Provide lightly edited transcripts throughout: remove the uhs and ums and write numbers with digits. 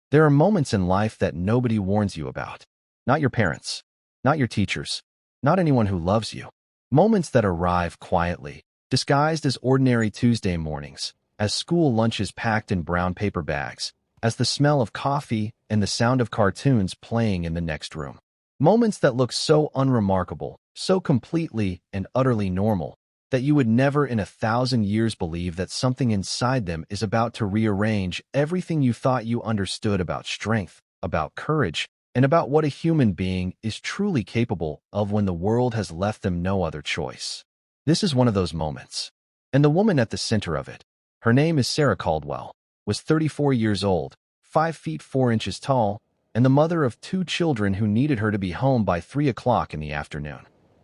There are moments in life that nobody warns you about. Not your parents, not your teachers, not anyone who loves you. Moments that arrive quietly, disguised as ordinary Tuesday mornings, as school lunches packed in brown paper bags, as the smell of coffee and the sound of cartoons playing in the next room. Moments that look so unremarkable, so completely and utterly normal, that you would never in 1,000 years believe that something inside them is about to rearrange everything you thought you understood about strength, about courage, and about what a human being is truly capable of when the world has left them no other choice. This is one of those moments. And the woman at the center of it, her name is Sarah Caldwell, was 34 years old, 5 feet 4 inches tall, and the mother of 2 children who needed her to be home by 3 o'clock in the afternoon.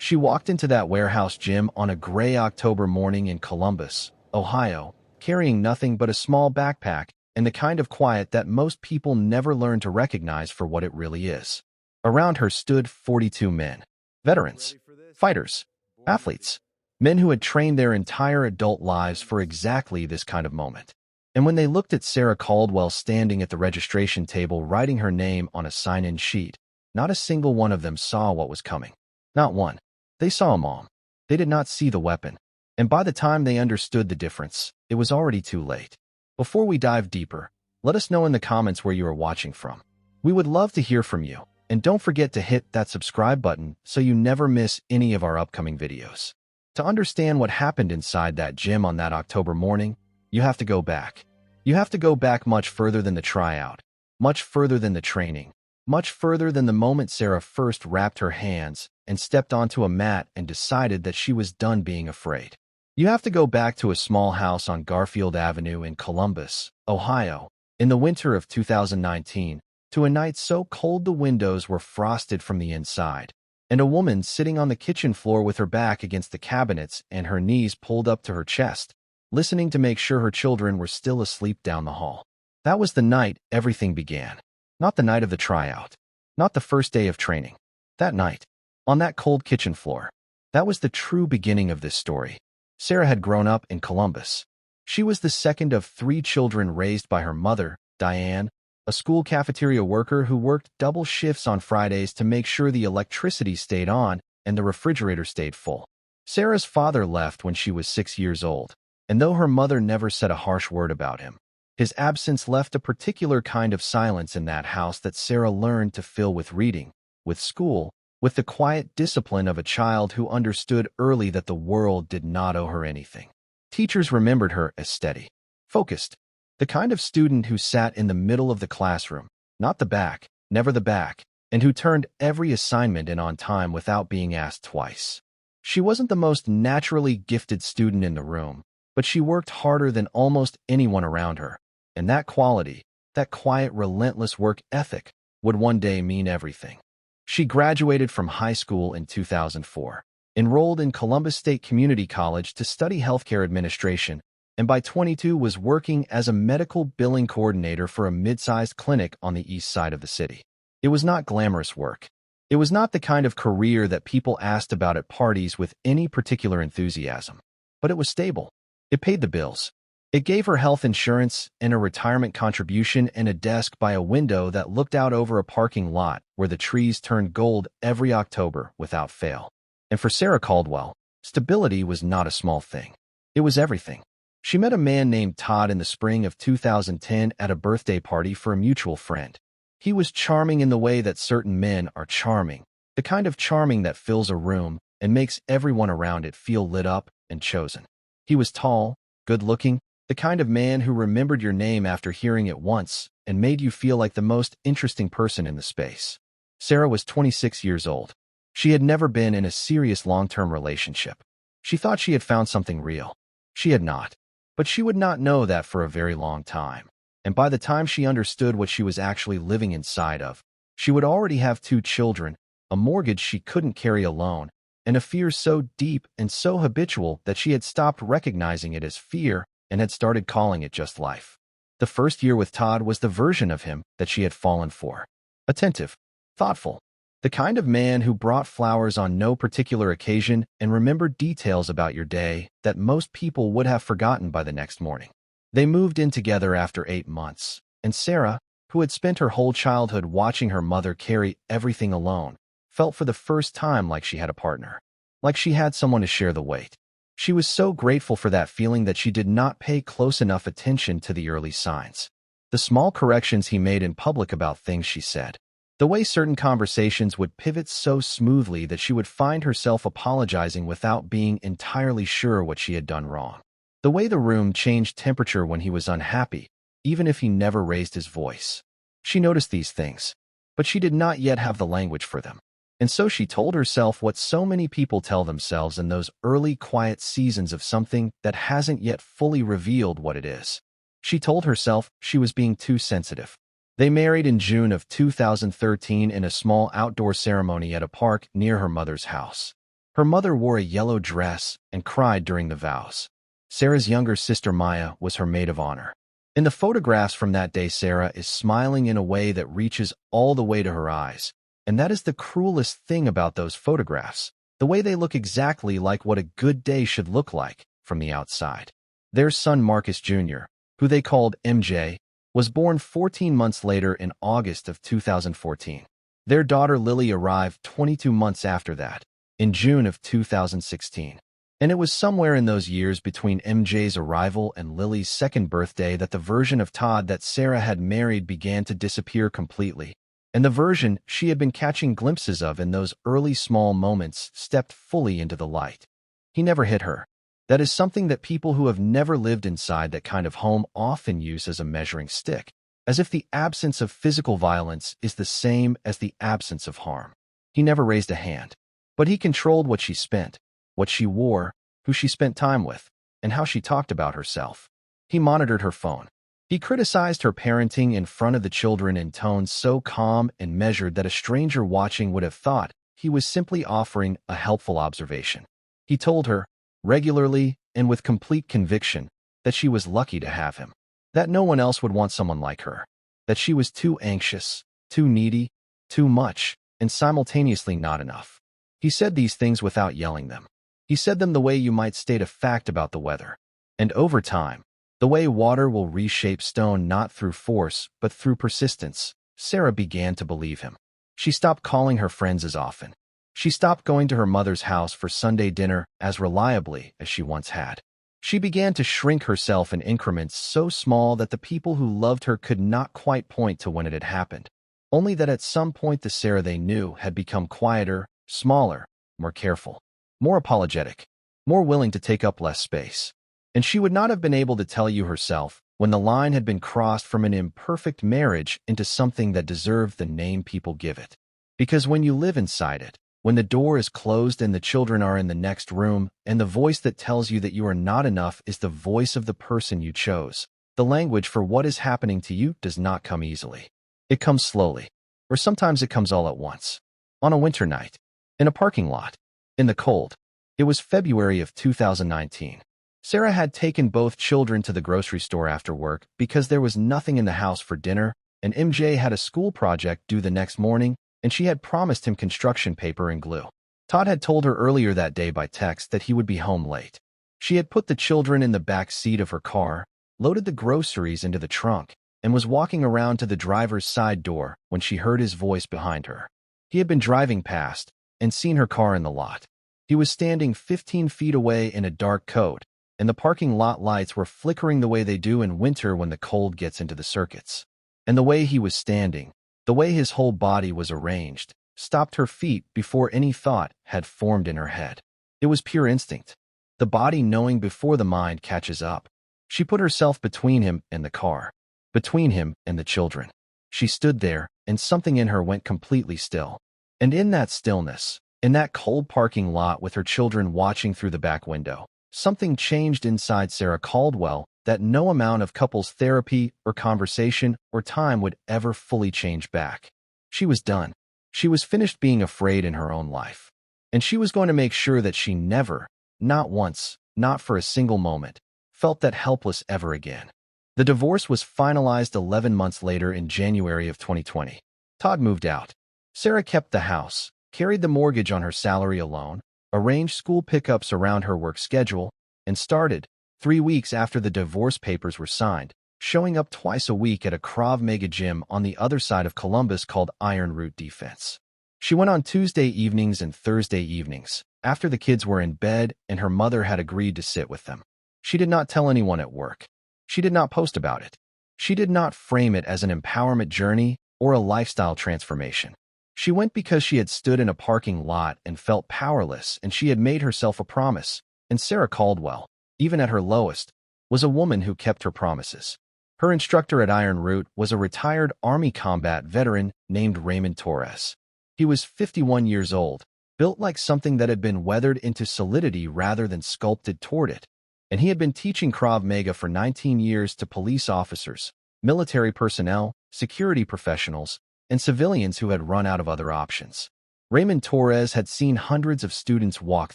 She walked into that warehouse gym on a gray October morning in Columbus, Ohio, carrying nothing but a small backpack and the kind of quiet that most people never learn to recognize for what it really is. Around her stood 42 men, veterans, fighters, athletes, men who had trained their entire adult lives for exactly this kind of moment. And when they looked at Sarah Caldwell standing at the registration table writing her name on a sign-in sheet, not a single one of them saw what was coming. Not one. They saw a mom. They did not see the weapon. And by the time they understood the difference, it was already too late. Before we dive deeper, let us know in the comments where you are watching from. We would love to hear from you. And don't forget to hit that subscribe button so you never miss any of our upcoming videos. To understand what happened inside that gym on that October morning, you have to go back. You have to go back much further than the tryout, much further than the training, much further than the moment Sarah first wrapped her hands and stepped onto a mat and decided that she was done being afraid. You have to go back to a small house on Garfield Avenue in Columbus, Ohio, in the winter of 2019, to a night so cold the windows were frosted from the inside, and a woman sitting on the kitchen floor with her back against the cabinets and her knees pulled up to her chest, listening to make sure her children were still asleep down the hall. That was the night everything began. Not the night of the tryout, not the first day of training. That night, on that cold kitchen floor, that was the true beginning of this story. Sarah had grown up in Columbus. She was the second of 3 children raised by her mother, Diane, a school cafeteria worker who worked double shifts on Fridays to make sure the electricity stayed on and the refrigerator stayed full. Sarah's father left when she was 6 years old, and though her mother never said a harsh word about him, his absence left a particular kind of silence in that house that Sarah learned to fill with reading, with school, with the quiet discipline of a child who understood early that the world did not owe her anything. Teachers remembered her as steady, focused, the kind of student who sat in the middle of the classroom, not the back, never the back, and who turned every assignment in on time without being asked twice. She wasn't the most naturally gifted student in the room, but she worked harder than almost anyone around her. And that quality, that quiet, relentless work ethic, would one day mean everything. She graduated from high school in 2004, enrolled in Columbus State Community College to study healthcare administration, and by 22 was working as a medical billing coordinator for a mid-sized clinic on the east side of the city. It was not glamorous work. It was not the kind of career that people asked about at parties with any particular enthusiasm. But it was stable. It paid the bills. It gave her health insurance and a retirement contribution and a desk by a window that looked out over a parking lot where the trees turned gold every October without fail. And for Sarah Caldwell, stability was not a small thing. It was everything. She met a man named Todd in the spring of 2010 at a birthday party for a mutual friend. He was charming in the way that certain men are charming, the kind of charming that fills a room and makes everyone around it feel lit up and chosen. He was tall, good-looking, the kind of man who remembered your name after hearing it once and made you feel like the most interesting person in the space. Sarah was 26 years old. She had never been in a serious long-term relationship. She thought she had found something real. She had not. But she would not know that for a very long time. And by the time she understood what she was actually living inside of, she would already have 2 children, a mortgage she couldn't carry alone, and a fear so deep and so habitual that she had stopped recognizing it as fear and had started calling it just life. The first year with Todd was the version of him that she had fallen for. Attentive, thoughtful, the kind of man who brought flowers on no particular occasion and remembered details about your day that most people would have forgotten by the next morning. They moved in together after 8 months, and Sarah, who had spent her whole childhood watching her mother carry everything alone, felt for the first time like she had a partner, like she had someone to share the weight. She was so grateful for that feeling that she did not pay close enough attention to the early signs. The small corrections he made in public about things she said. The way certain conversations would pivot so smoothly that she would find herself apologizing without being entirely sure what she had done wrong. The way the room changed temperature when he was unhappy, even if he never raised his voice. She noticed these things, but she did not yet have the language for them. And so she told herself what so many people tell themselves in those early quiet seasons of something that hasn't yet fully revealed what it is. She told herself she was being too sensitive. They married in June of 2013 in a small outdoor ceremony at a park near her mother's house. Her mother wore a yellow dress and cried during the vows. Sarah's younger sister Maya was her maid of honor. In the photographs from that day, Sarah is smiling in a way that reaches all the way to her eyes. And that is the cruelest thing about those photographs, the way they look exactly like what a good day should look like from the outside. Their son Marcus Jr., who they called MJ, was born 14 months later in August of 2014. Their daughter Lily arrived 22 months after that, in June of 2016. And it was somewhere in those years between MJ's arrival and Lily's second birthday that the version of Todd that Sarah had married began to disappear completely. And the version she had been catching glimpses of in those early small moments stepped fully into the light. He never hit her. That is something that people who have never lived inside that kind of home often use as a measuring stick, as if the absence of physical violence is the same as the absence of harm. He never raised a hand, but he controlled what she spent, what she wore, who she spent time with, and how she talked about herself. He monitored her phone. He criticized her parenting in front of the children in tones so calm and measured that a stranger watching would have thought he was simply offering a helpful observation. He told her, regularly and with complete conviction, that she was lucky to have him, that no one else would want someone like her, that she was too anxious, too needy, too much, and simultaneously not enough. He said these things without yelling them. He said them the way you might state a fact about the weather. And over time, the way water will reshape stone not through force, but through persistence, Sarah began to believe him. She stopped calling her friends as often. She stopped going to her mother's house for Sunday dinner as reliably as she once had. She began to shrink herself in increments so small that the people who loved her could not quite point to when it had happened. Only that at some point the Sarah they knew had become quieter, smaller, more careful, more apologetic, more willing to take up less space. And she would not have been able to tell you herself when the line had been crossed from an imperfect marriage into something that deserved the name people give it. Because when you live inside it, when the door is closed and the children are in the next room, and the voice that tells you that you are not enough is the voice of the person you chose, the language for what is happening to you does not come easily. It comes slowly, or sometimes it comes all at once. On a winter night, in a parking lot, in the cold. It was February of 2019. Sarah had taken both children to the grocery store after work because there was nothing in the house for dinner, and MJ had a school project due the next morning, and she had promised him construction paper and glue. Todd had told her earlier that day by text that he would be home late. She had put the children in the back seat of her car, loaded the groceries into the trunk, and was walking around to the driver's side door when she heard his voice behind her. He had been driving past and seen her car in the lot. He was standing 15 feet away in a dark coat, and the parking lot lights were flickering the way they do in winter when the cold gets into the circuits. And the way he was standing, the way his whole body was arranged, stopped her feet before any thought had formed in her head. It was pure instinct, the body knowing before the mind catches up. She put herself between him and the car, between him and the children. She stood there, and something in her went completely still. And in that stillness, in that cold parking lot with her children watching through the back window, something changed inside Sarah Caldwell that no amount of couples therapy or conversation or time would ever fully change back. She was done. She was finished being afraid in her own life. And she was going to make sure that she never, not once, not for a single moment, felt that helpless ever again. The divorce was finalized 11 months later in January of 2020. Todd moved out. Sarah kept the house, carried the mortgage on her salary alone, arranged school pickups around her work schedule, and started, 3 weeks after the divorce papers were signed, showing up twice a week at a Krav Maga gym on the other side of Columbus called Iron Root Defense. She went on Tuesday evenings and Thursday evenings, after the kids were in bed and her mother had agreed to sit with them. She did not tell anyone at work. She did not post about it. She did not frame it as an empowerment journey or a lifestyle transformation. She went because she had stood in a parking lot and felt powerless, and she had made herself a promise. And Sarah Caldwell, even at her lowest, was a woman who kept her promises. Her instructor at Iron Root was a retired Army combat veteran named Raymond Torres. He was 51 years old, built like something that had been weathered into solidity rather than sculpted toward it. And he had been teaching Krav Maga for 19 years to police officers, military personnel, security professionals, and civilians who had run out of other options. Raymond Torres had seen hundreds of students walk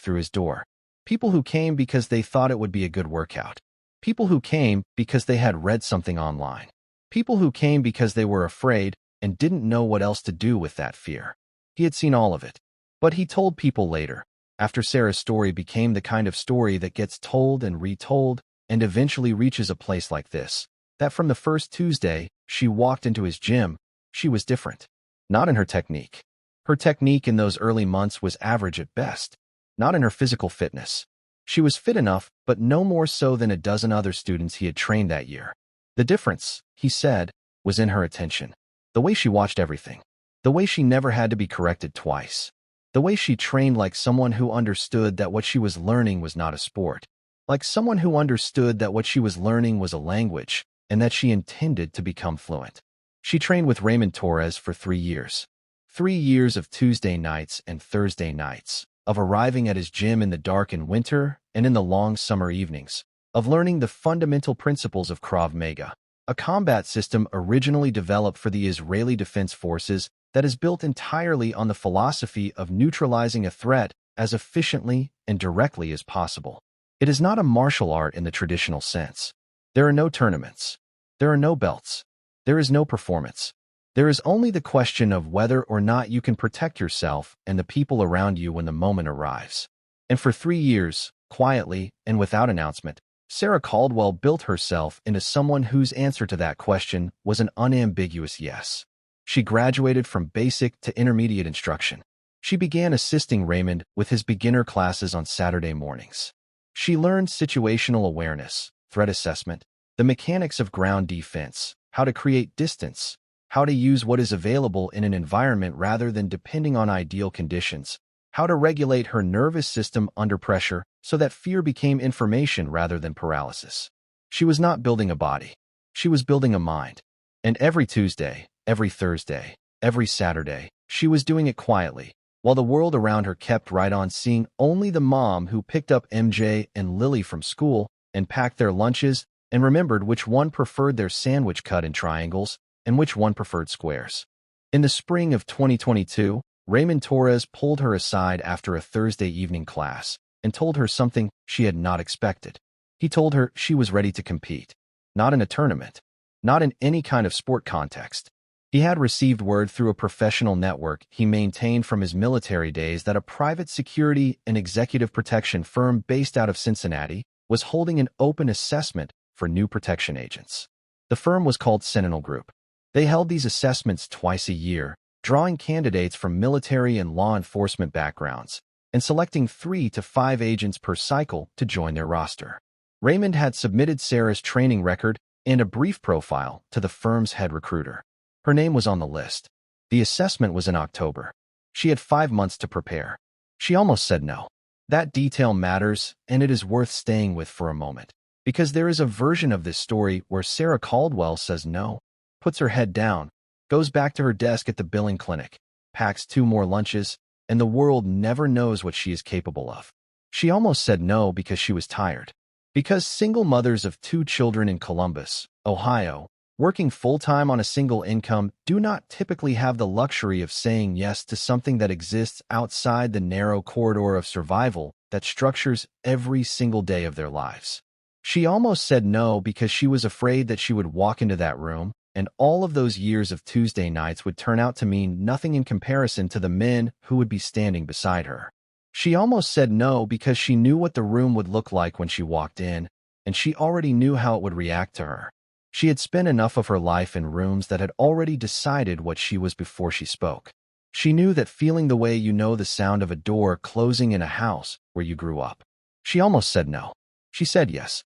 through his door. People who came because they thought it would be a good workout. People who came because they had read something online. People who came because they were afraid and didn't know what else to do with that fear. He had seen all of it. But he told people later, after Sarah's story became the kind of story that gets told and retold and eventually reaches a place like this, that from the first Tuesday she walked into his gym, she was different. Not in her technique. Her technique in those early months was average at best. Not in her physical fitness. She was fit enough, but no more so than a dozen other students he had trained that year. The difference, he said, was in her attention. The way she watched everything. The way she never had to be corrected twice. The way she trained like someone who understood that what she was learning was not a sport. Like someone who understood that what she was learning was a language, and that she intended to become fluent. She trained with Raymond Torres for 3 years. 3 years of Tuesday nights and Thursday nights, of arriving at his gym in the dark in winter and in the long summer evenings, of learning the fundamental principles of Krav Maga, a combat system originally developed for the Israeli Defense Forces that is built entirely on the philosophy of neutralizing a threat as efficiently and directly as possible. It is not a martial art in the traditional sense. There are no tournaments. There are no belts. There is no performance. There is only the question of whether or not you can protect yourself and the people around you when the moment arrives. And for 3 years, quietly and without announcement, Sarah Caldwell built herself into someone whose answer to that question was an unambiguous yes. She graduated from basic to intermediate instruction. She began assisting Raymond with his beginner classes on Saturday mornings. She learned situational awareness, threat assessment, the mechanics of ground defense, how to create distance, how to use what is available in an environment rather than depending on ideal conditions, how to regulate her nervous system under pressure so that fear became information rather than paralysis. She was not building a body. She was building a mind. And every Tuesday, every Thursday, every Saturday, she was doing it quietly, while the world around her kept right on seeing only the mom who picked up MJ and Lily from school and packed their lunches and remembered which one preferred their sandwich cut in triangles and which one preferred squares. In the spring of 2022, Raymond Torres pulled her aside after a Thursday evening class and told her something she had not expected. He told her she was ready to compete. Not in a tournament. Not in any kind of sport context. He had received word through a professional network he maintained from his military days that a private security and executive protection firm based out of Cincinnati was holding an open assessment for new protection agents. The firm was called Sentinel Group. They held these assessments twice a year, drawing candidates from military and law enforcement backgrounds, and selecting 3 to 5 agents per cycle to join their roster. Raymond had submitted Sarah's training record and a brief profile to the firm's head recruiter. Her name was on the list. The assessment was in October. She had 5 months to prepare. She almost said no. That detail matters, and it is worth staying with for a moment, because there is a version of this story where Sarah Caldwell says no, puts her head down, goes back to her desk at the billing clinic, packs 2 more lunches, and the world never knows what she is capable of. She almost said no because she was tired. Because single mothers of 2 children in Columbus, Ohio, working full-time on a single income do not typically have the luxury of saying yes to something that exists outside the narrow corridor of survival that structures every single day of their lives. She almost said no because she was afraid that she would walk into that room and all of those years of Tuesday nights would turn out to mean nothing in comparison to the men who would be standing beside her. She almost said no because she knew what the room would look like when she walked in, and she already knew how it would react to her. She had spent enough of her life in rooms that had already decided what she was before she spoke. She knew that feeling the way you know the sound of a door closing in a house where you grew up. She almost said no. She said yes,